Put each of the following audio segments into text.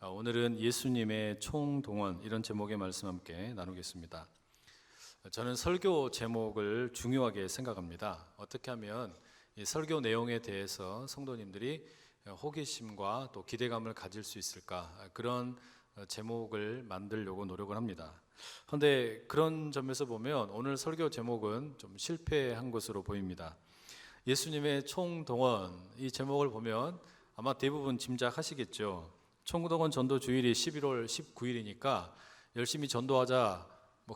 오늘은 예수님의 총동원 이런 제목의 말씀 함께 나누겠습니다. 저는 설교 제목을 중요하게 생각합니다. 어떻게 하면 이 설교 내용에 대해서 성도님들이 호기심과 또 기대감을 가질 수 있을까, 그런 제목을 만들려고 노력을 합니다. 그런데 그런 점에서 보면 오늘 설교 제목은 좀 실패한 것으로 보입니다. 예수님의 총동원, 이 제목을 보면 아마 대부분 짐작하시겠죠. 총동원 전도 주일이 11월 19일이니까 열심히 전도하자,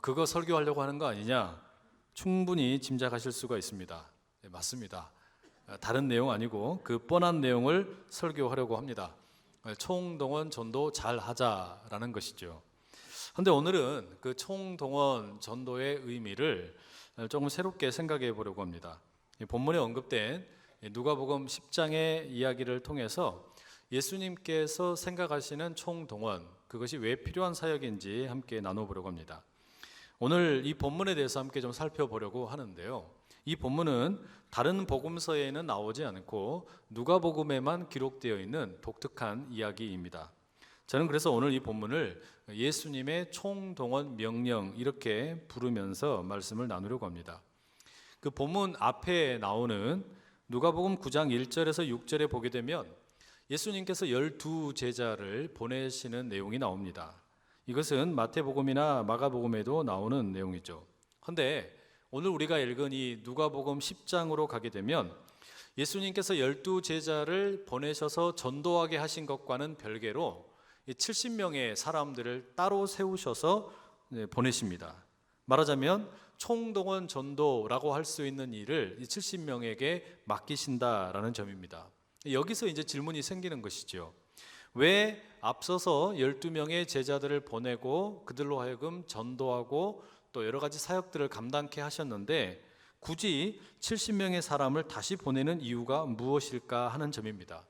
그거 설교하려고 하는 거 아니냐, 충분히 짐작하실 수가 있습니다. 네, 맞습니다. 다른 내용 아니고 그 뻔한 내용을 설교하려고 합니다. 총동원 전도 잘 하자라는 것이죠. 그런데 오늘은 그 총동원 전도의 의미를 조금 새롭게 생각해 보려고 합니다. 본문에 언급된 누가복음 10장의 이야기를 통해서 예수님께서 생각하시는 총동원, 그것이 왜 필요한 사역인지 함께 나눠보려고 합니다. 오늘 이 본문에 대해서 함께 좀 살펴보려고 하는데요, 이 본문은 다른 복음서에는 나오지 않고 누가복음에만 기록되어 있는 독특한 이야기입니다. 저는 그래서 오늘 이 본문을 예수님의 총동원 명령 이렇게 부르면서 말씀을 나누려고 합니다. 그 본문 앞에 나오는 누가복음 9장 1절에서 6절에 보게 되면 예수님께서 12제자를 보내시는 내용이 나옵니다. 이것은 마태복음이나 마가복음에도 나오는 내용이죠. 그런데 오늘 우리가 읽은 이 누가복음 10장으로 가게 되면 예수님께서 12제자를 보내셔서 전도하게 하신 것과는 별개로 70명의 사람들을 따로 세우셔서 보내십니다. 말하자면 총동원 전도라고 할 수 있는 일을 이 70명에게 맡기신다라는 점입니다. 여기서 이제 질문이 생기는 것이죠. 왜 앞서서 12명의 제자들을 보내고 그들로 하여금 전도하고 또 여러 가지 사역들을 감당케 하셨는데 굳이 70명의 사람을 다시 보내는 이유가 무엇일까 하는 점입니다.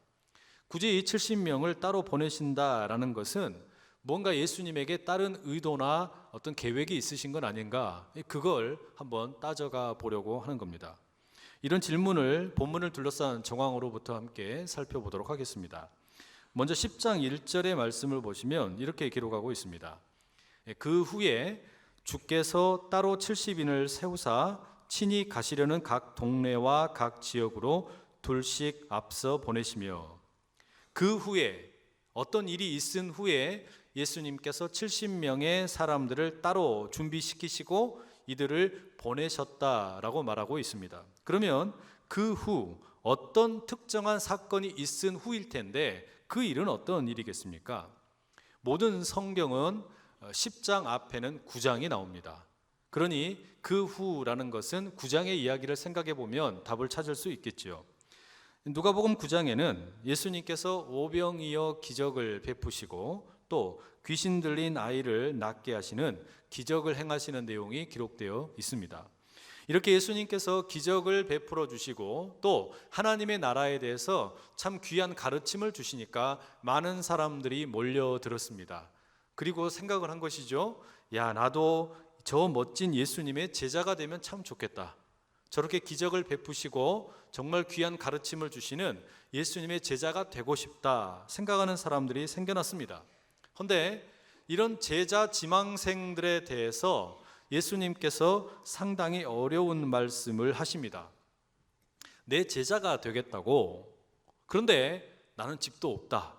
굳이 70명을 따로 보내신다라는 것은 뭔가 예수님에게 다른 의도나 어떤 계획이 있으신 건 아닌가, 그걸 한번 따져가 보려고 하는 겁니다. 이런 질문을 본문을 둘러싼 정황으로부터 함께 살펴보도록 하겠습니다. 먼저 10장 1절의 말씀을 보시면 이렇게 기록하고 있습니다. 그 후에 주께서 따로 70인을 세우사 친히 가시려는 각 동네와 각 지역으로 둘씩 앞서 보내시며, 그 후에 어떤 일이 있은 후에 예수님께서 70명의 사람들을 따로 준비시키시고 이들을 보내셨다라고 말하고 있습니다. 그러면 그 후 어떤 특정한 사건이 있은 후일 텐데 그 일은 어떤 일이겠습니까? 모든 성경은 10장 앞에는 9장이 나옵니다. 그러니 그 후라는 것은 9장의 이야기를 생각해 보면 답을 찾을 수 있겠지요. 누가복음 9장에는 예수님께서 오병이어 기적을 베푸시고 또 귀신 들린 아이를 낫게 하시는 기적을 행하시는 내용이 기록되어 있습니다. 이렇게 예수님께서 기적을 베풀어 주시고 또 하나님의 나라에 대해서 참 귀한 가르침을 주시니까 많은 사람들이 몰려들었습니다. 그리고 생각을 한 것이죠. 야, 나도 저 멋진 예수님의 제자가 되면 참 좋겠다. 저렇게 기적을 베푸시고 정말 귀한 가르침을 주시는 예수님의 제자가 되고 싶다 생각하는 사람들이 생겨났습니다. 그런데 이런 제자 지망생들에 대해서 예수님께서 상당히 어려운 말씀을 하십니다. 내 제자가 되겠다고? 그런데 나는 집도 없다.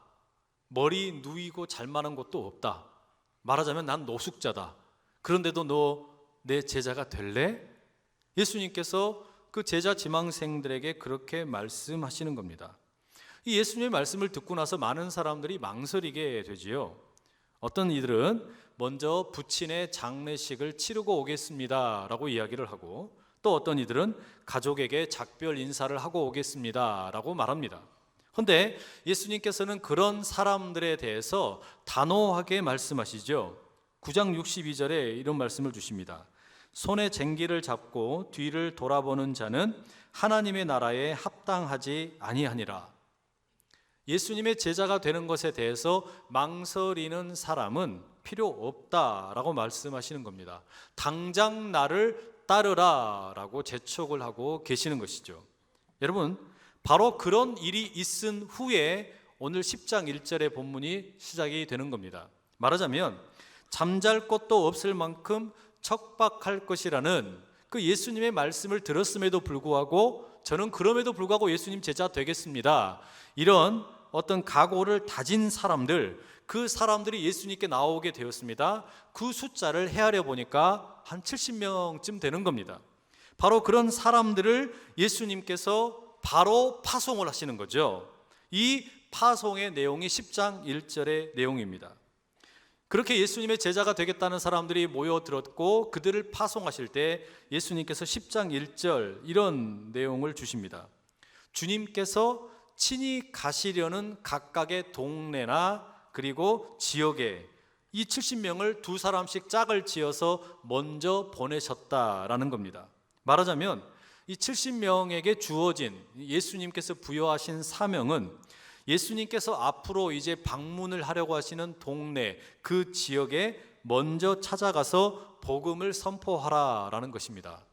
머리 누이고 잘 만한 것도 없다. 말하자면 난 노숙자다. 그런데도 너 내 제자가 될래? 예수님께서 그 제자 지망생들에게 그렇게 말씀하시는 겁니다. 이 예수님의 말씀을 듣고 나서 많은 사람들이 망설이게 되지요. 어떤 이들은 먼저 부친의 장례식을 치르고 오겠습니다 라고 이야기를 하고, 또 어떤 이들은 가족에게 작별 인사를 하고 오겠습니다 라고 말합니다. 그런데 예수님께서는 그런 사람들에 대해서 단호하게 말씀하시죠. 9장 62절에 이런 말씀을 주십니다. 손에 쟁기를 잡고 뒤를 돌아보는 자는 하나님의 나라에 합당하지 아니하니라. 예수님의 제자가 되는 것에 대해서 망설이는 사람은 필요 없다라고 말씀하시는 겁니다. 당장 나를 따르라 라고 재촉을 하고 계시는 것이죠. 여러분, 바로 그런 일이 있은 후에 오늘 10장 1절의 본문이 시작이 되는 겁니다. 말하자면 잠잘 곳도 없을 만큼 척박할 것이라는 그 예수님의 말씀을 들었음에도 불구하고 저는 그럼에도 불구하고 예수님 제자 되겠습니다, 이런 어떤 각오를 다진 사람들, 그 사람들이 예수님께 나오게 되었습니다. 그 숫자를 헤아려 보니까 한 70명쯤 되는 겁니다. 바로 그런 사람들을 예수님께서 바로 파송을 하시는 거죠. 이 파송의 내용이 10장 1절의 내용입니다. 그렇게 예수님의 제자가 되겠다는 사람들이 모여들었고 그들을 파송하실 때 예수님께서 10장 1절 이런 내용을 주십니다. 주님께서 친히 가시려는 각각의 동네나 그리고 지역에 이 70명을 두 사람씩 짝을 지어서 먼저 보내셨다라는 겁니다. 말하자면 이 70명에게 주어진 예수님께서 부여하신 사명은 예수님께서 앞으로 이제 방문을 하려고 하시는 동네, 그 지역에 먼저 찾아가서 복음을 선포하라라는 것입니다.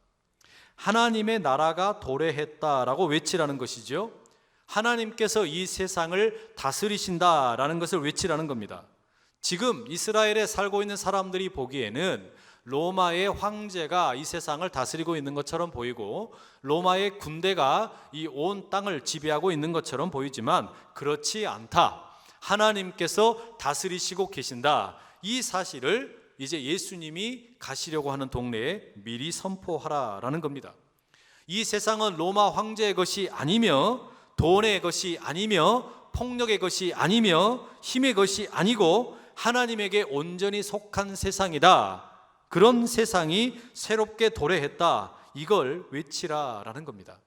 하나님의 나라가 도래했다라고 외치라는 것이죠. 하나님께서 이 세상을 다스리신다라는 것을 외치라는 겁니다. 지금 이스라엘에 살고 있는 사람들이 보기에는 로마의 황제가 이 세상을 다스리고 있는 것처럼 보이고 로마의 군대가 이 온 땅을 지배하고 있는 것처럼 보이지만 그렇지 않다. 하나님께서 다스리시고 계신다. 이 사실을 이제 예수님이 가시려고 하는 동네에 미리 선포하라라는 겁니다. 이 세상은 로마 황제의 것이 아니며 돈의 것이 아니며 폭력의 것이 아니며 힘의 것이 아니고 하나님에게 온전히 속한 세상이다. 그런 세상이 새롭게 도래했다. 이걸 외치라라는 겁니다.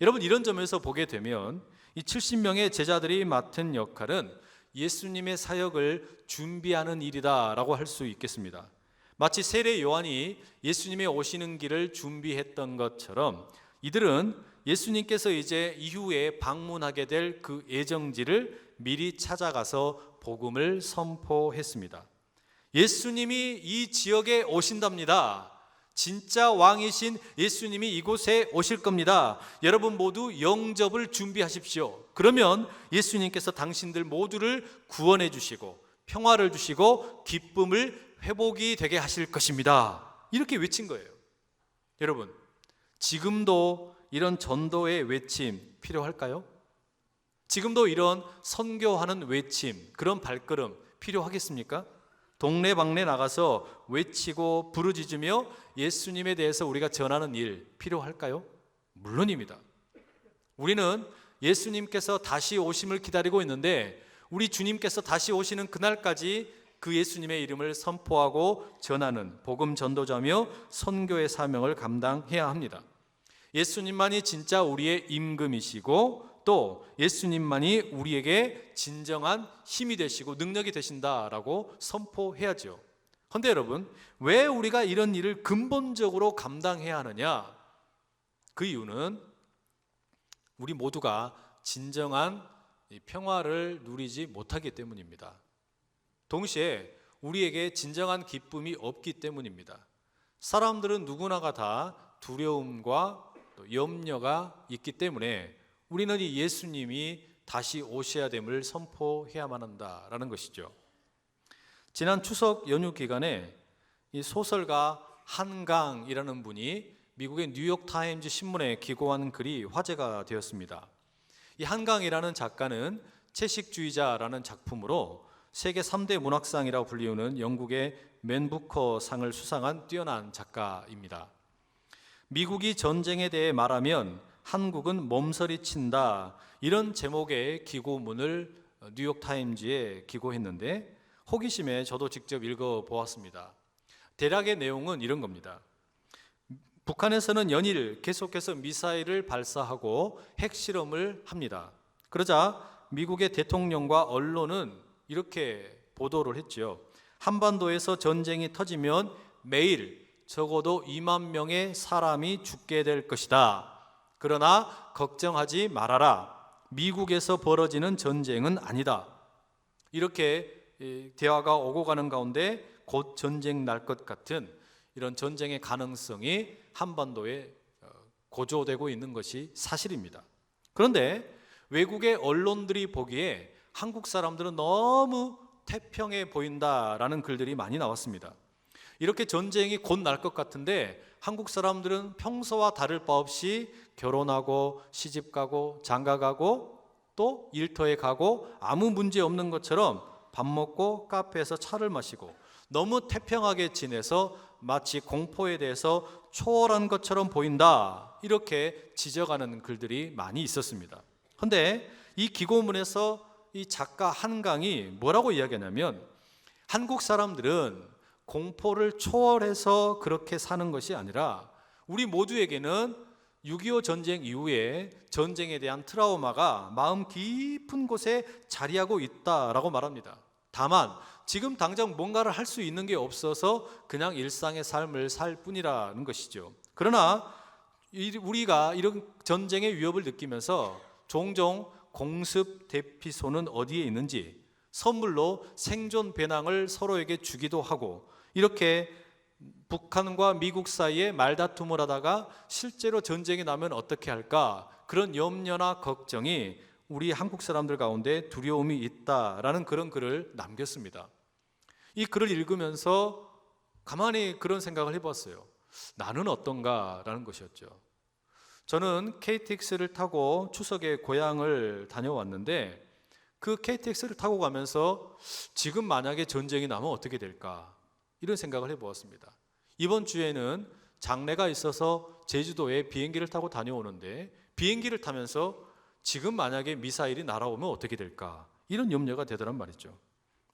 여러분, 이런 점에서 보게 되면 이 70명의 제자들이 맡은 역할은 예수님의 사역을 준비하는 일이다라고 할 수 있겠습니다. 마치 세례 요한이 예수님의 오시는 길을 준비했던 것처럼 이들은 예수님께서 이제 이후에 방문하게 될 그 예정지를 미리 찾아가서 복음을 선포했습니다. 예수님이 이 지역에 오신답니다. 진짜 왕이신 예수님이 이곳에 오실 겁니다. 여러분 모두 영접을 준비하십시오. 그러면 예수님께서 당신들 모두를 구원해 주시고 평화를 주시고 기쁨을 회복이 되게 하실 것입니다. 이렇게 외친 거예요. 여러분, 지금도 이런 전도의 외침 필요할까요? 지금도 이런 선교하는 외침, 그런 발걸음 필요하겠습니까? 동네방네 나가서 외치고 부르짖으며 예수님에 대해서 우리가 전하는 일 필요할까요? 물론입니다. 우리는 예수님께서 다시 오심을 기다리고 있는데 우리 주님께서 다시 오시는 그날까지 그 예수님의 이름을 선포하고 전하는 복음 전도자며 선교의 사명을 감당해야 합니다. 예수님만이 진짜 우리의 임금이시고 또 예수님만이 우리에게 진정한 힘이 되시고 능력이 되신다라고 선포해야죠. 그런데 여러분, 왜 우리가 이런 일을 근본적으로 감당해야 하느냐? 그 이유는 우리 모두가 진정한 평화를 누리지 못하기 때문입니다. 동시에 우리에게 진정한 기쁨이 없기 때문입니다. 사람들은 누구나가 다 두려움과 또 염려가 있기 때문에 우리는 이 예수님이 다시 오셔야 됨을 선포해야만 한다라는 것이죠. 지난 추석 연휴 기간에 이 소설가 한강이라는 분이 미국의 뉴욕타임즈 신문에 기고한 글이 화제가 되었습니다. 이 한강이라는 작가는 채식주의자라는 작품으로 세계 3대 문학상이라고 불리우는 영국의 맨 부커 상을 수상한 뛰어난 작가입니다. 미국이 전쟁에 대해 말하면 한국은 몸서리친다, 이런 제목의 기고문을 뉴욕타임즈에 기고했는데 호기심에 저도 직접 읽어보았습니다. 대략의 내용은 이런 겁니다. 북한에서는 연일 계속해서 미사일을 발사하고 핵실험을 합니다. 그러자 미국의 대통령과 언론은 이렇게 보도를 했죠. 한반도에서 전쟁이 터지면 매일 적어도 2만 명의 사람이 죽게 될 것이다. 그러나 걱정하지 말아라. 미국에서 벌어지는 전쟁은 아니다. 이렇게 대화가 오고 가는 가운데 곧 전쟁 날 것 같은 이런 전쟁의 가능성이 한반도에 고조되고 있는 것이 사실입니다. 그런데 외국의 언론들이 보기에 한국 사람들은 너무 태평해 보인다라는 글들이 많이 나왔습니다. 이렇게 전쟁이 곧 날 것 같은데 한국 사람들은 평소와 다를 바 없이 결혼하고 시집가고 장가가고 또 일터에 가고 아무 문제 없는 것처럼 밥 먹고 카페에서 차를 마시고 너무 태평하게 지내서 마치 공포에 대해서 초월한 것처럼 보인다, 이렇게 지적하는 글들이 많이 있었습니다. 그런데 이 기고문에서 이 작가 한강이 뭐라고 이야기하냐면, 한국 사람들은 공포를 초월해서 그렇게 사는 것이 아니라 우리 모두에게는 6.25 전쟁 이후에 전쟁에 대한 트라우마가 마음 깊은 곳에 자리하고 있다라고 말합니다. 다만 지금 당장 뭔가를 할 수 있는 게 없어서 그냥 일상의 삶을 살 뿐이라는 것이죠. 그러나 우리가 이런 전쟁의 위협을 느끼면서 종종 공습 대피소는 어디에 있는지 선물로 생존 배낭을 서로에게 주기도 하고, 이렇게 북한과 미국 사이에 말다툼을 하다가 실제로 전쟁이 나면 어떻게 할까, 그런 염려나 걱정이 우리 한국 사람들 가운데 두려움이 있다라는 그런 글을 남겼습니다. 이 글을 읽으면서 가만히 그런 생각을 해봤어요. 나는 어떤가라는 것이었죠. 저는 KTX를 타고 추석에 고향을 다녀왔는데, 그 KTX를 타고 가면서 지금 만약에 전쟁이 나면 어떻게 될까, 이런 생각을 해보았습니다. 이번 주에는 장례가 있어서 제주도에 비행기를 타고 다녀오는데, 비행기를 타면서 지금 만약에 미사일이 날아오면 어떻게 될까, 이런 염려가 되더란 말이죠.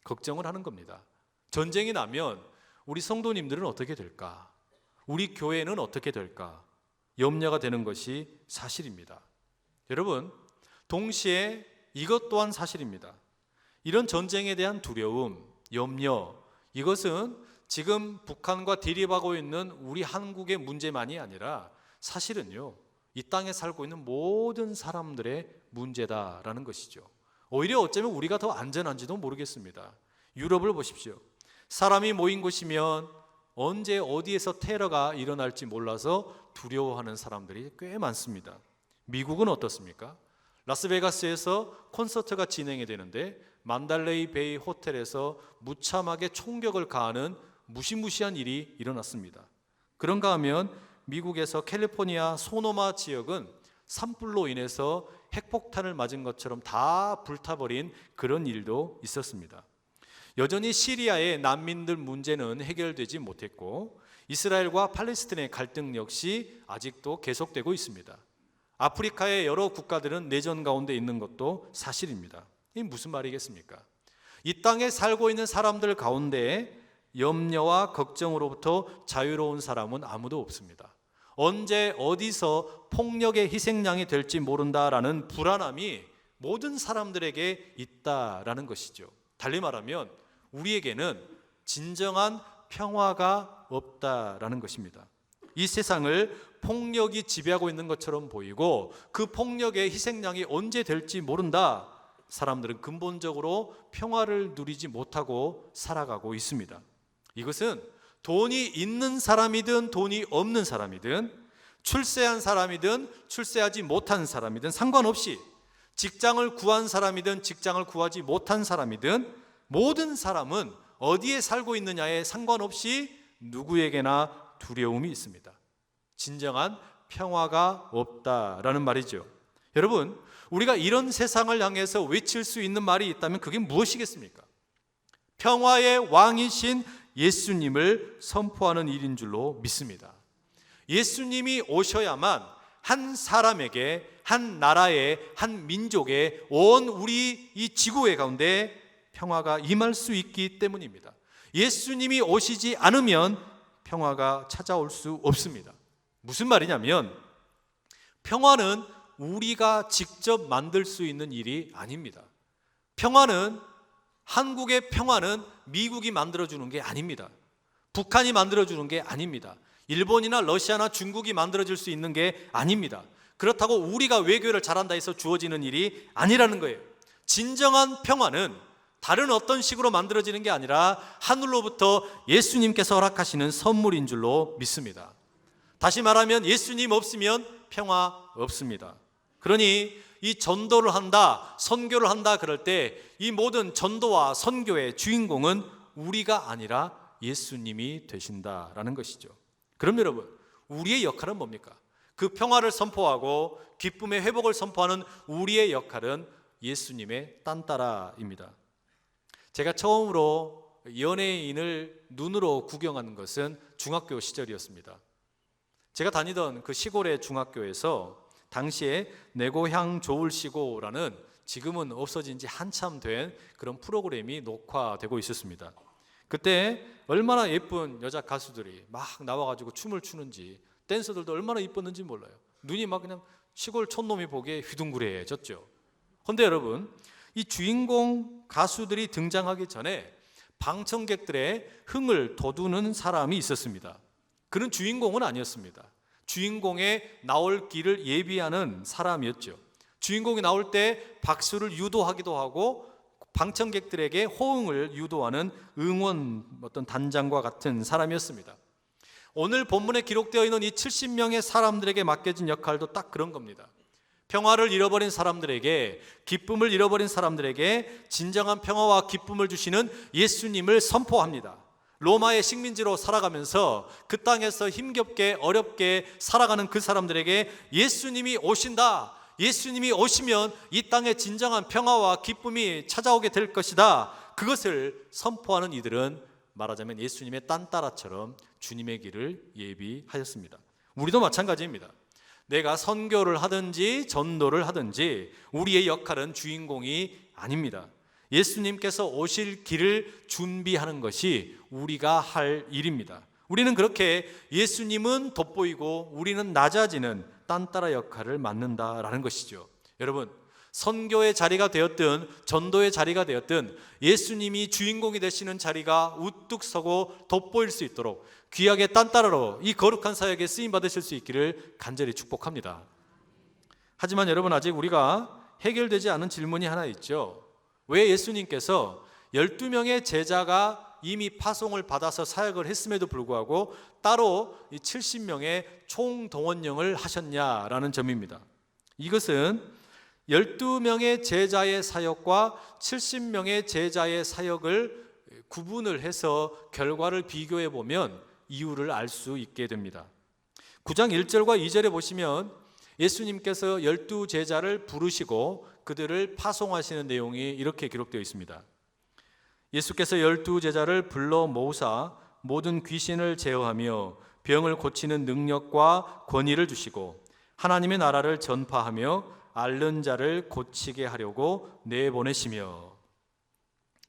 걱정을 하는 겁니다. 전쟁이 나면 우리 성도님들은 어떻게 될까, 우리 교회는 어떻게 될까, 염려가 되는 것이 사실입니다. 여러분, 동시에 이것 또한 사실입니다. 이런 전쟁에 대한 두려움, 염려, 이것은 지금 북한과 대립하고 있는 우리 한국의 문제만이 아니라 사실은요, 이 땅에 살고 있는 모든 사람들의 문제다라는 것이죠. 오히려 어쩌면 우리가 더 안전한지도 모르겠습니다. 유럽을 보십시오. 사람이 모인 곳이면 언제 어디에서 테러가 일어날지 몰라서 두려워하는 사람들이 꽤 많습니다. 미국은 어떻습니까? 라스베가스에서 콘서트가 진행이 되는데 만달레이 베이 호텔에서 무참하게 총격을 가하는 무시무시한 일이 일어났습니다. 그런가 하면 미국에서 캘리포니아 소노마 지역은 산불로 인해서 핵폭탄을 맞은 것처럼 다 불타버린 그런 일도 있었습니다. 여전히 시리아의 난민들 문제는 해결되지 못했고, 이스라엘과 팔레스틴의 갈등 역시 아직도 계속되고 있습니다. 아프리카의 여러 국가들은 내전 가운데 있는 것도 사실입니다. 이게 무슨 말이겠습니까? 이 땅에 살고 있는 사람들 가운데 염려와 걱정으로부터 자유로운 사람은 아무도 없습니다. 언제 어디서 폭력의 희생양이 될지 모른다라는 불안함이 모든 사람들에게 있다라는 것이죠. 달리 말하면 우리에게는 진정한 평화가 없다라는 것입니다. 이 세상을 폭력이 지배하고 있는 것처럼 보이고 그 폭력의 희생양이 언제 될지 모른다. 사람들은 근본적으로 평화를 누리지 못하고 살아가고 있습니다. 이것은 돈이 있는 사람이든 돈이 없는 사람이든, 출세한 사람이든 출세하지 못한 사람이든 상관없이, 직장을 구한 사람이든 직장을 구하지 못한 사람이든, 모든 사람은 어디에 살고 있느냐에 상관없이 누구에게나 두려움이 있습니다. 진정한 평화가 없다라는 말이죠. 여러분, 우리가 이런 세상을 향해서 외칠 수 있는 말이 있다면 그게 무엇이겠습니까? 평화의 왕이신 예수님을 선포하는 일인 줄로 믿습니다. 예수님이 오셔야만 한 사람에게, 한 나라에, 한 민족에, 온 우리 이 지구의 가운데 평화가 임할 수 있기 때문입니다. 예수님이 오시지 않으면 평화가 찾아올 수 없습니다. 무슨 말이냐면, 평화는 우리가 직접 만들 수 있는 일이 아닙니다. 평화는, 한국의 평화는 미국이 만들어주는 게 아닙니다. 북한이 만들어주는 게 아닙니다. 일본이나 러시아나 중국이 만들어줄 수 있는 게 아닙니다. 그렇다고 우리가 외교를 잘한다 해서 주어지는 일이 아니라는 거예요. 진정한 평화는 다른 어떤 식으로 만들어지는 게 아니라 하늘로부터 예수님께서 허락하시는 선물인 줄로 믿습니다. 다시 말하면 예수님 없으면 평화 없습니다. 그러니 이 전도를 한다, 선교를 한다 그럴 때 이 모든 전도와 선교의 주인공은 우리가 아니라 예수님이 되신다라는 것이죠. 그럼 여러분, 우리의 역할은 뭡니까? 그 평화를 선포하고 기쁨의 회복을 선포하는 우리의 역할은 예수님의 딴따라입니다. 제가 처음으로 연예인을 눈으로 구경하는 것은 중학교 시절이었습니다. 제가 다니던 그 시골의 중학교에서 당시에 내 고향 좋을시고라는, 지금은 없어진 지 한참 된 그런 프로그램이 녹화되고 있었습니다. 그때 얼마나 예쁜 여자 가수들이 막 나와가지고 춤을 추는지, 댄서들도 얼마나 이뻤는지 몰라요. 눈이 막 그냥 시골 촌놈이 보기에 휘둥그레해졌죠. 그런데 여러분, 이 주인공 가수들이 등장하기 전에 방청객들의 흥을 돋우는 사람이 있었습니다. 그는 주인공은 아니었습니다. 주인공의 나올 길을 예비하는 사람이었죠. 주인공이 나올 때 박수를 유도하기도 하고 방청객들에게 호응을 유도하는 응원 어떤 단장과 같은 사람이었습니다. 오늘 본문에 기록되어 있는 이 70명의 사람들에게 맡겨진 역할도 딱 그런 겁니다. 평화를 잃어버린 사람들에게, 기쁨을 잃어버린 사람들에게 진정한 평화와 기쁨을 주시는 예수님을 선포합니다. 로마의 식민지로 살아가면서 그 땅에서 힘겹게 어렵게 살아가는 그 사람들에게 예수님이 오신다, 예수님이 오시면 이 땅에 진정한 평화와 기쁨이 찾아오게 될 것이다, 그것을 선포하는 이들은 말하자면 예수님의 딴따라처럼 주님의 길을 예비하였습니다. 우리도 마찬가지입니다. 내가 선교를 하든지 전도를 하든지 우리의 역할은 주인공이 아닙니다. 예수님께서 오실 길을 준비하는 것이 우리가 할 일입니다. 우리는 그렇게 예수님은 돋보이고 우리는 낮아지는 딴따라 역할을 맡는다라는 것이죠. 여러분, 선교의 자리가 되었든 전도의 자리가 되었든 예수님이 주인공이 되시는 자리가 우뚝 서고 돋보일 수 있도록 귀하게 딴따라로 이 거룩한 사역에 쓰임 받으실 수 있기를 간절히 축복합니다. 하지만 여러분, 아직 우리가 해결되지 않은 질문이 하나 있죠. 왜 예수님께서 12명의 제자가 이미 파송을 받아서 사역을 했음에도 불구하고 따로 이 70명의 총동원령을 하셨냐라는 점입니다. 이것은 12명의 제자의 사역과 70명의 제자의 사역을 구분을 해서 결과를 비교해 보면 이유를 알 수 있게 됩니다. 9장 1절과 2절에 보시면 예수님께서 12제자를 부르시고 그들을 파송하시는 내용이 이렇게 기록되어 있습니다. 예수께서 12제자를 불러 모으사 모든 귀신을 제어하며 병을 고치는 능력과 권위를 주시고 하나님의 나라를 전파하며 앓는 자를 고치게 하려고 내보내시며.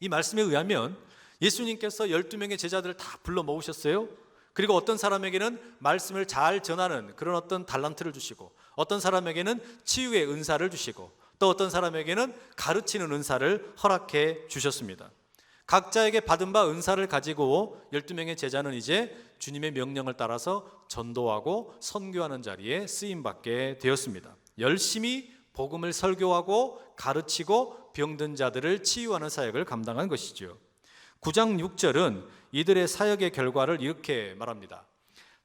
이 말씀에 의하면 예수님께서 12명의 제자들을 다 불러 모으셨어요. 그리고 어떤 사람에게는 말씀을 잘 전하는 그런 어떤 달란트를 주시고, 어떤 사람에게는 치유의 은사를 주시고, 또 어떤 사람에게는 가르치는 은사를 허락해 주셨습니다. 각자에게 받은 바 은사를 가지고 12명의 제자는 이제 주님의 명령을 따라서 전도하고 선교하는 자리에 쓰임받게 되었습니다. 열심히 복음을 설교하고 가르치고 병든 자들을 치유하는 사역을 감당한 것이죠. 9장 6절은 이들의 사역의 결과를 이렇게 말합니다.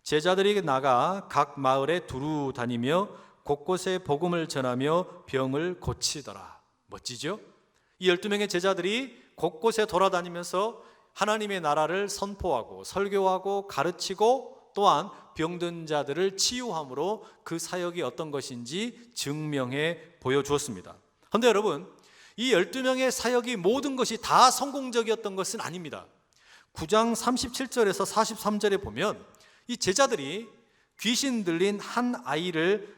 제자들이 나가 각 마을에 두루 다니며 곳곳에 복음을 전하며 병을 고치더라. 멋지죠? 이 12명의 제자들이 곳곳에 돌아다니면서 하나님의 나라를 선포하고 설교하고 가르치고 또한 병든 자들을 치유함으로 그 사역이 어떤 것인지 증명해 보여주었습니다. 그런데 여러분, 이 12명의 사역이 모든 것이 다 성공적이었던 것은 아닙니다. 9장 37절에서 43절에 보면 이 제자들이 귀신 들린 한 아이를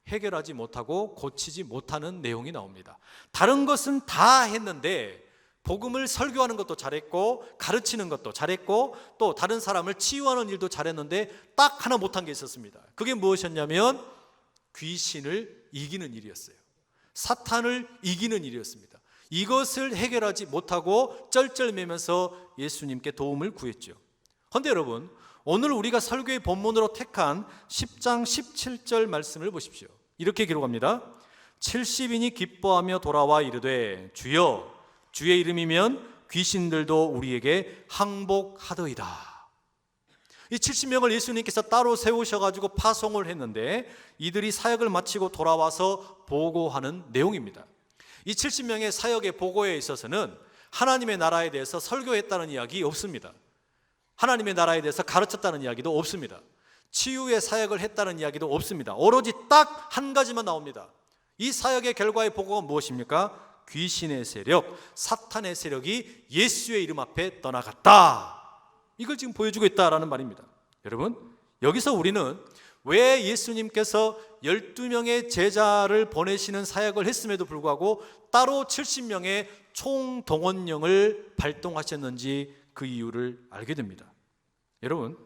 해결하지 못하고 고치지 못하는 내용이 나옵니다. 다른 것은 다 했는데 복음을 설교하는 것도 잘했고 가르치는 것도 잘했고 또 다른 사람을 치유하는 일도 잘했는데 딱 하나 못한 게 있었습니다. 그게 무엇이었냐면 귀신을 이기는 일이었어요. 사탄을 이기는 일이었습니다. 이것을 해결하지 못하고 쩔쩔매면서 예수님께 도움을 구했죠. 그런데 여러분, 오늘 우리가 설교의 본문으로 택한 10장 17절 말씀을 보십시오. 이렇게 기록합니다. 70인이 기뻐하며 돌아와 이르되 주여, 주의 이름이면 귀신들도 우리에게 항복하더이다. 이 70명을 예수님께서 따로 세우셔가지고 파송을 했는데 이들이 사역을 마치고 돌아와서 보고하는 내용입니다. 이 70명의 사역의 보고에 있어서는 하나님의 나라에 대해서 설교했다는 이야기 없습니다. 하나님의 나라에 대해서 가르쳤다는 이야기도 없습니다. 치유의 사역을 했다는 이야기도 없습니다. 오로지 딱 한 가지만 나옵니다. 이 사역의 결과의 보고가 무엇입니까? 귀신의 세력, 사탄의 세력이 예수의 이름 앞에 떠나갔다. 이걸 지금 보여주고 있다라는 말입니다. 여러분, 여기서 우리는 왜 예수님께서 12명의 제자를 보내시는 사역을 했음에도 불구하고 따로 70명의 총동원령을 발동하셨는지 그 이유를 알게 됩니다. 여러분,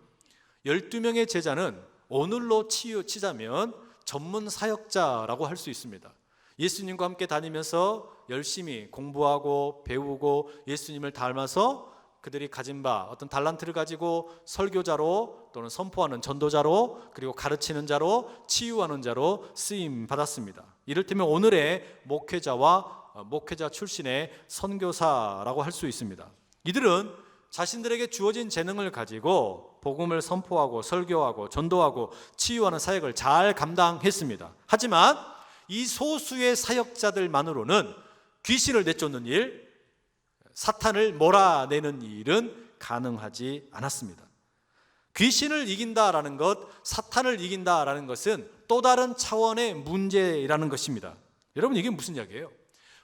12명의 제자는 오늘로 치자면 전문 사역자라고 할 수 있습니다. 예수님과 함께 다니면서 열심히 공부하고 배우고 예수님을 닮아서 그들이 가진 바 어떤 달란트를 가지고 설교자로 또는 선포하는 전도자로 그리고 가르치는 자로 치유하는 자로 쓰임 받았습니다. 이를테면 오늘의 목회자와 목회자 출신의 선교사라고 할 수 있습니다. 이들은 자신들에게 주어진 재능을 가지고 복음을 선포하고 설교하고 전도하고 치유하는 사역을 잘 감당했습니다. 하지만 이 소수의 사역자들만으로는 귀신을 내쫓는 일, 사탄을 몰아내는 일은 가능하지 않았습니다. 귀신을 이긴다라는 것, 사탄을 이긴다라는 것은 또 다른 차원의 문제라는 것입니다. 여러분, 이게 무슨 이야기예요?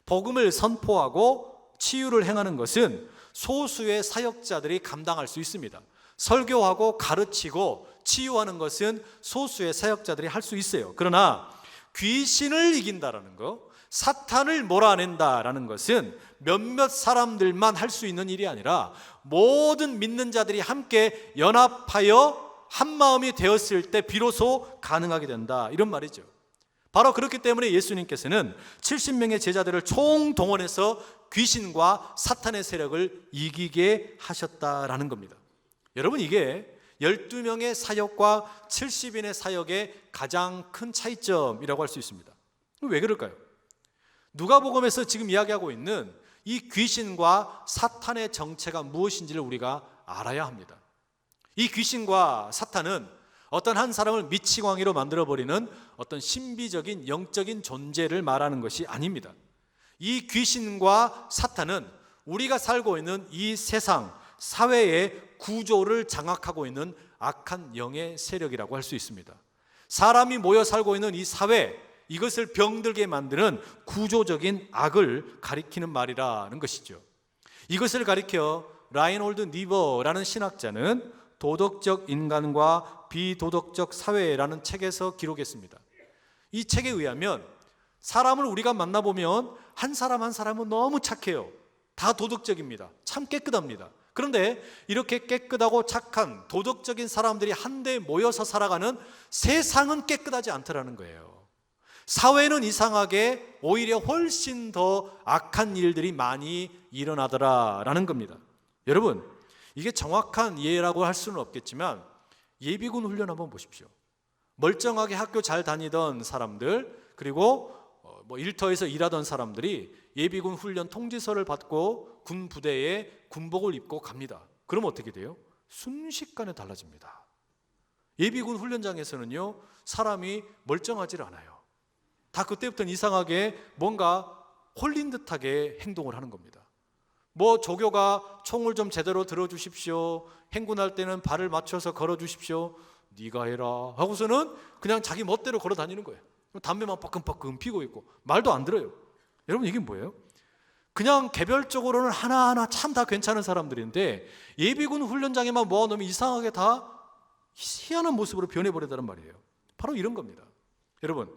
복음을 선포하고 치유를 행하는 것은 소수의 사역자들이 감당할 수 있습니다. 설교하고 가르치고 치유하는 것은 소수의 사역자들이 할 수 있어요. 그러나 귀신을 이긴다라는 것, 사탄을 몰아낸다라는 것은 몇몇 사람들만 할 수 있는 일이 아니라 모든 믿는 자들이 함께 연합하여 한마음이 되었을 때 비로소 가능하게 된다, 이런 말이죠. 바로 그렇기 때문에 예수님께서는 70명의 제자들을 총동원해서 귀신과 사탄의 세력을 이기게 하셨다라는 겁니다. 여러분, 이게 12명의 사역과 70인의 사역의 가장 큰 차이점이라고 할 수 있습니다. 왜 그럴까요? 누가복음에서 지금 이야기하고 있는 이 귀신과 사탄의 정체가 무엇인지를 우리가 알아야 합니다. 이 귀신과 사탄은 어떤 한 사람을 미치광이로 만들어버리는 어떤 신비적인 영적인 존재를 말하는 것이 아닙니다. 이 귀신과 사탄은 우리가 살고 있는 이 세상, 사회의 구조를 장악하고 있는 악한 영의 세력이라고 할 수 있습니다. 사람이 모여 살고 있는 이 사회, 이것을 병들게 만드는 구조적인 악을 가리키는 말이라는 것이죠. 이것을 가리켜 라인홀드 니버라는 신학자는 도덕적 인간과 비도덕적 사회라는 책에서 기록했습니다. 이 책에 의하면 사람을 우리가 만나보면 한 사람 한 사람은 너무 착해요. 다 도덕적입니다. 참 깨끗합니다. 그런데 이렇게 깨끗하고 착한 도덕적인 사람들이 한데 모여서 살아가는 세상은 깨끗하지 않더라는 거예요. 사회는 이상하게 오히려 훨씬 더 악한 일들이 많이 일어나더라라는 겁니다. 여러분, 이게 정확한 이해라고 할 수는 없겠지만 예비군 훈련 한번 보십시오. 멀쩡하게 학교 잘 다니던 사람들, 그리고 일터에서 일하던 사람들이 예비군 훈련 통지서를 받고 군 부대에 군복을 입고 갑니다. 그럼 어떻게 돼요? 순식간에 달라집니다. 예비군 훈련장에서는요, 사람이 멀쩡하지 않아요. 다 그때부터는 이상하게 뭔가 홀린 듯하게 행동을 하는 겁니다. 조교가 총을 좀 제대로 들어주십시오, 행군할 때는 발을 맞춰서 걸어주십시오, 네가 해라 하고서는 그냥 자기 멋대로 걸어 다니는 거예요. 담배만 빠끔빠끔 피고 있고 말도 안 들어요. 여러분, 이게 뭐예요? 그냥 개별적으로는 하나하나 참 다 괜찮은 사람들인데 예비군 훈련장에만 모아놓으면 이상하게 다 희한한 모습으로 변해버리다는 말이에요. 바로 이런 겁니다. 여러분,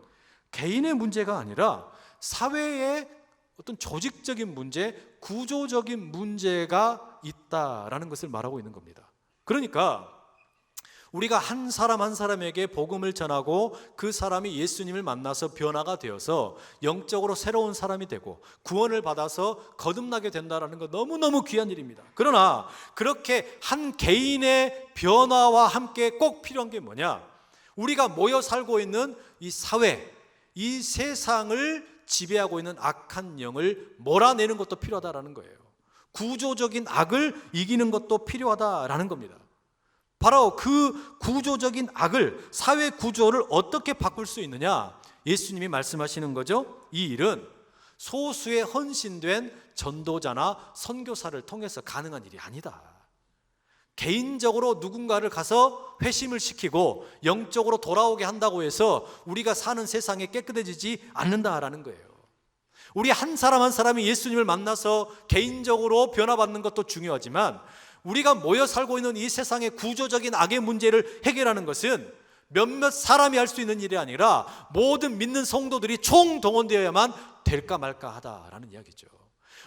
개인의 문제가 아니라 사회의 어떤 조직적인 문제, 구조적인 문제가 있다라는 것을 말하고 있는 겁니다. 그러니까 우리가 한 사람 한 사람에게 복음을 전하고 그 사람이 예수님을 만나서 변화가 되어서 영적으로 새로운 사람이 되고 구원을 받아서 거듭나게 된다는 건 너무너무 귀한 일입니다. 그러나 그렇게 한 개인의 변화와 함께 꼭 필요한 게 뭐냐? 우리가 모여 살고 있는 이 사회, 이 세상을 지배하고 있는 악한 영을 몰아내는 것도 필요하다라는 거예요. 구조적인 악을 이기는 것도 필요하다라는 겁니다. 바로 그 구조적인 악을, 사회 구조를 어떻게 바꿀 수 있느냐? 예수님이 말씀하시는 거죠. 이 일은 소수의 헌신된 전도자나 선교사를 통해서 가능한 일이 아니다. 개인적으로 누군가를 가서 회심을 시키고 영적으로 돌아오게 한다고 해서 우리가 사는 세상에 깨끗해지지 않는다라는 거예요. 우리 한 사람 한 사람이 예수님을 만나서 개인적으로 변화받는 것도 중요하지만 우리가 모여 살고 있는 이 세상의 구조적인 악의 문제를 해결하는 것은 몇몇 사람이 할 수 있는 일이 아니라 모든 믿는 성도들이 총동원되어야만 될까 말까 하다라는 이야기죠.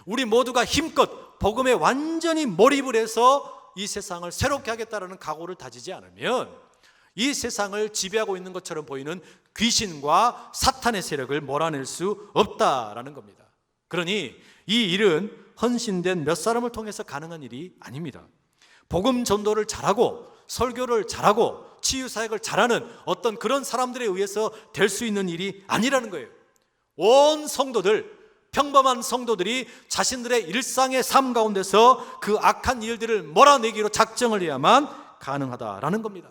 우리 모두가 힘껏 복음에 완전히 몰입을 해서 이 세상을 새롭게 하겠다라는 각오를 다지지 않으면 이 세상을 지배하고 있는 것처럼 보이는 귀신과 사탄의 세력을 몰아낼 수 없다라는 겁니다. 그러니 이 일은 헌신된 몇 사람을 통해서 가능한 일이 아닙니다. 복음 전도를 잘하고 설교를 잘하고 치유 사역을 잘하는 어떤 그런 사람들에 의해서 될 수 있는 일이 아니라는 거예요. 온 성도들, 평범한 성도들이 자신들의 일상의 삶 가운데서 그 악한 일들을 몰아내기로 작정을 해야만 가능하다라는 겁니다.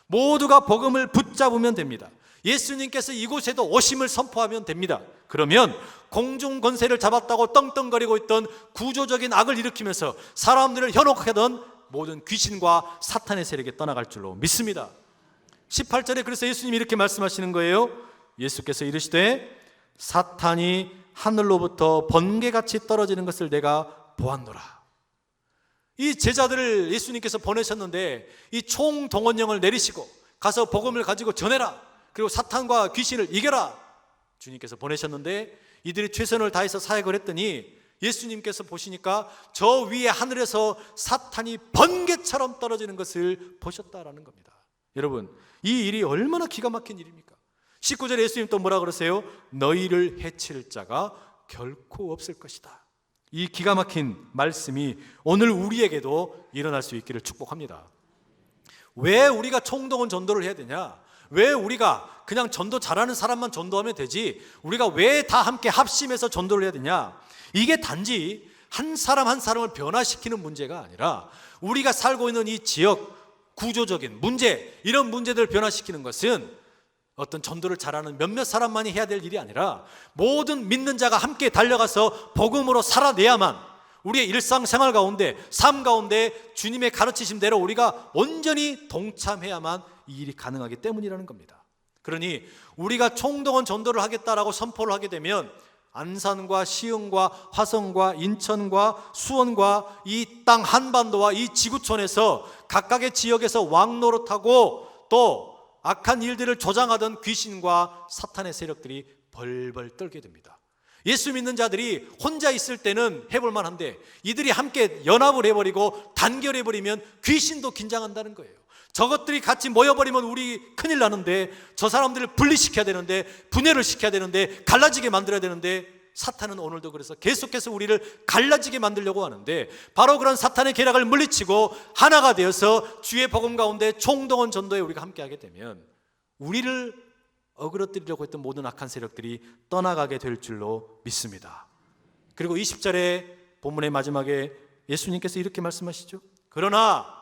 모두가 복음을 붙잡으면 됩니다. 예수님께서 이곳에도 오심을 선포하면 됩니다. 그러면 공중 권세를 잡았다고 떵떵거리고 있던 구조적인 악을 일으키면서 사람들을 현혹하게 하던 모든 귀신과 사탄의 세력에 떠나갈 줄로 믿습니다. 18절에 그래서 예수님이 이렇게 말씀하시는 거예요. 예수께서 이르시되 사탄이 하늘로부터 번개같이 떨어지는 것을 내가 보았노라. 이 제자들을 예수님께서 보내셨는데 이 총동원령을 내리시고 가서 복음을 가지고 전해라, 그리고 사탄과 귀신을 이겨라 주님께서 보내셨는데 이들이 최선을 다해서 사역을 했더니 예수님께서 보시니까 저 위에 하늘에서 사탄이 번개처럼 떨어지는 것을 보셨다라는 겁니다. 여러분, 이 일이 얼마나 기가 막힌 일입니까? 19절에 예수님 또 뭐라 그러세요? 너희를 해칠 자가 결코 없을 것이다. 이 기가 막힌 말씀이 오늘 우리에게도 일어날 수 있기를 축복합니다. 왜 우리가 총동원 전도를 해야 되냐? 왜 우리가 그냥 전도 잘하는 사람만 전도하면 되지 우리가 왜 다 함께 합심해서 전도를 해야 되냐? 이게 단지 한 사람 한 사람을 변화시키는 문제가 아니라 우리가 살고 있는 이 지역 구조적인 문제, 이런 문제들을 변화시키는 것은 어떤 전도를 잘하는 몇몇 사람만이 해야 될 일이 아니라 모든 믿는 자가 함께 달려가서 복음으로 살아내야만, 우리의 일상생활 가운데, 삶 가운데 주님의 가르치심대로 우리가 온전히 동참해야만 이 일이 가능하기 때문이라는 겁니다. 그러니 우리가 총동원 전도를 하겠다라고 선포를 하게 되면 안산과 시흥과 화성과 인천과 수원과 이 땅 한반도와 이 지구촌에서 각각의 지역에서 왕노릇하고 또 악한 일들을 조장하던 귀신과 사탄의 세력들이 벌벌 떨게 됩니다. 예수 믿는 자들이 혼자 있을 때는 해볼 만한데 이들이 함께 연합을 해버리고 단결해버리면 귀신도 긴장한다는 거예요. 저것들이 같이 모여버리면 우리 큰일 나는데, 저 사람들을 분리시켜야 되는데, 분해를 시켜야 되는데, 갈라지게 만들어야 되는데, 사탄은 오늘도 그래서 계속해서 우리를 갈라지게 만들려고 하는데, 바로 그런 사탄의 계략을 물리치고 하나가 되어서 주의 복음 가운데 총동원 전도에 우리가 함께하게 되면 우리를 어그러뜨리려고 했던 모든 악한 세력들이 떠나가게 될 줄로 믿습니다. 그리고 20절에 본문의 마지막에 예수님께서 이렇게 말씀하시죠. 그러나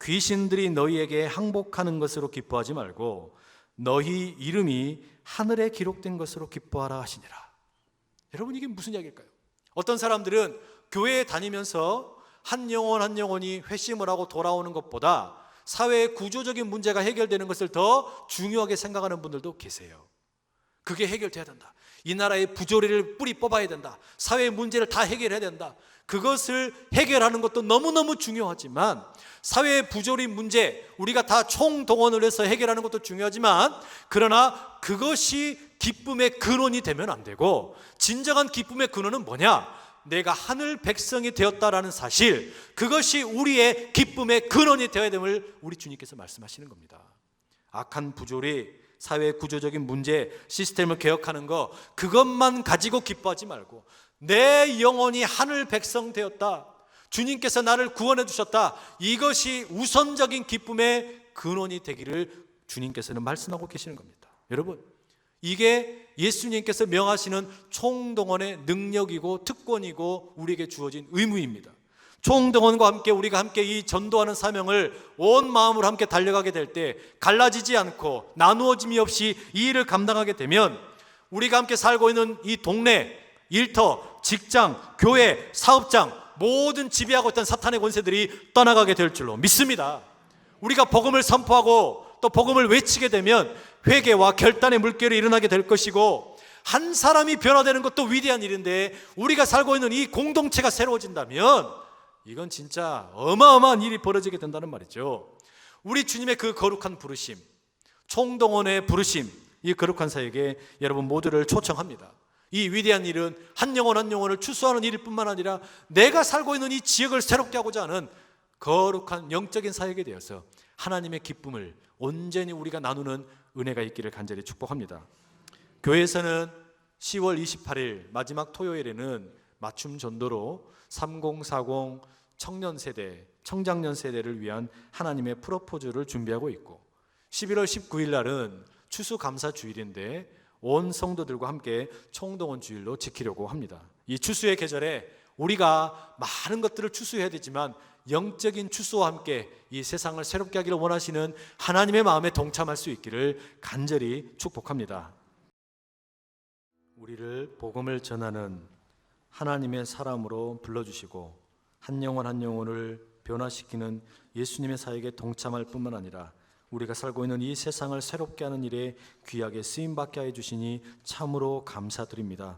귀신들이 너희에게 항복하는 것으로 기뻐하지 말고 너희 이름이 하늘에 기록된 것으로 기뻐하라 하시니라. 여러분, 이게 무슨 이야기일까요? 어떤 사람들은 교회에 다니면서 한 영혼 한 영혼이 회심을 하고 돌아오는 것보다 사회의 구조적인 문제가 해결되는 것을 더 중요하게 생각하는 분들도 계세요. 그게 해결돼야 된다. 이 나라의 부조리를 뿌리 뽑아야 된다. 사회의 문제를 다 해결해야 된다. 그것을 해결하는 것도 너무너무 중요하지만 사회의 부조리 문제, 우리가 다 총동원을 해서 해결하는 것도 중요하지만 그러나 그것이 기쁨의 근원이 되면 안 되고, 진정한 기쁨의 근원은 뭐냐? 내가 하늘 백성이 되었다라는 사실, 그것이 우리의 기쁨의 근원이 되어야 됨을 우리 주님께서 말씀하시는 겁니다. 악한 부조리, 사회의 구조적인 문제, 시스템을 개혁하는 거, 그것만 가지고 기뻐하지 말고 내 영혼이 하늘 백성 되었다, 주님께서 나를 구원해 주셨다, 이것이 우선적인 기쁨의 근원이 되기를 주님께서는 말씀하고 계시는 겁니다. 여러분, 이게 예수님께서 명하시는 총동원의 능력이고 특권이고 우리에게 주어진 의무입니다. 총동원과 함께 우리가 함께 이 전도하는 사명을 온 마음으로 함께 달려가게 될 때 갈라지지 않고 나누어짐이 없이 이 일을 감당하게 되면 우리가 함께 살고 있는 이 동네, 일터, 직장, 교회, 사업장 모든 지배하고 있던 사탄의 권세들이 떠나가게 될 줄로 믿습니다. 우리가 복음을 선포하고 또 복음을 외치게 되면 회개와 결단의 물결이 일어나게 될 것이고 한 사람이 변화되는 것도 위대한 일인데 우리가 살고 있는 이 공동체가 새로워진다면 이건 진짜 어마어마한 일이 벌어지게 된다는 말이죠. 우리 주님의 그 거룩한 부르심, 총동원의 부르심, 이 거룩한 사역에 여러분 모두를 초청합니다. 이 위대한 일은 한 영혼 한 영혼을 추수하는 일일 뿐만 아니라 내가 살고 있는 이 지역을 새롭게 하고자 하는 거룩한 영적인 사역에 대해서 하나님의 기쁨을 온전히 우리가 나누는 은혜가 있기를 간절히 축복합니다. 교회에서는 10월 28일 마지막 토요일에는 맞춤 전도로 3040 청년 세대, 청장년 세대를 위한 하나님의 프로포즈를 준비하고 있고 11월 19일 날은 추수감사 주일인데 온 성도들과 함께 총동원 주일로 지키려고 합니다. 이 추수의 계절에 우리가 많은 것들을 추수해야 되지만 영적인 추수와 함께 이 세상을 새롭게 하기를 원하시는 하나님의 마음에 동참할 수 있기를 간절히 축복합니다. 우리를 복음을 전하는 하나님의 사람으로 불러주시고 한 영혼 한 영혼을 변화시키는 예수님의 사역에 동참할 뿐만 아니라 우리가 살고 있는 이 세상을 새롭게 하는 일에 귀하게 쓰임받게 해주시니 참으로 감사드립니다.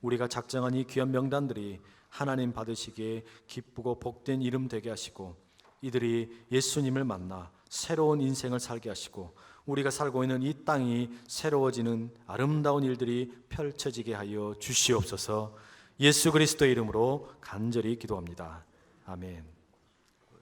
우리가 작정한 이 귀한 명단들이 하나님 받으시기에 기쁘고 복된 이름 되게 하시고 이들이 예수님을 만나 새로운 인생을 살게 하시고 우리가 살고 있는 이 땅이 새로워지는 아름다운 일들이 펼쳐지게 하여 주시옵소서. 예수 그리스도의 이름으로 간절히 기도합니다. 아멘.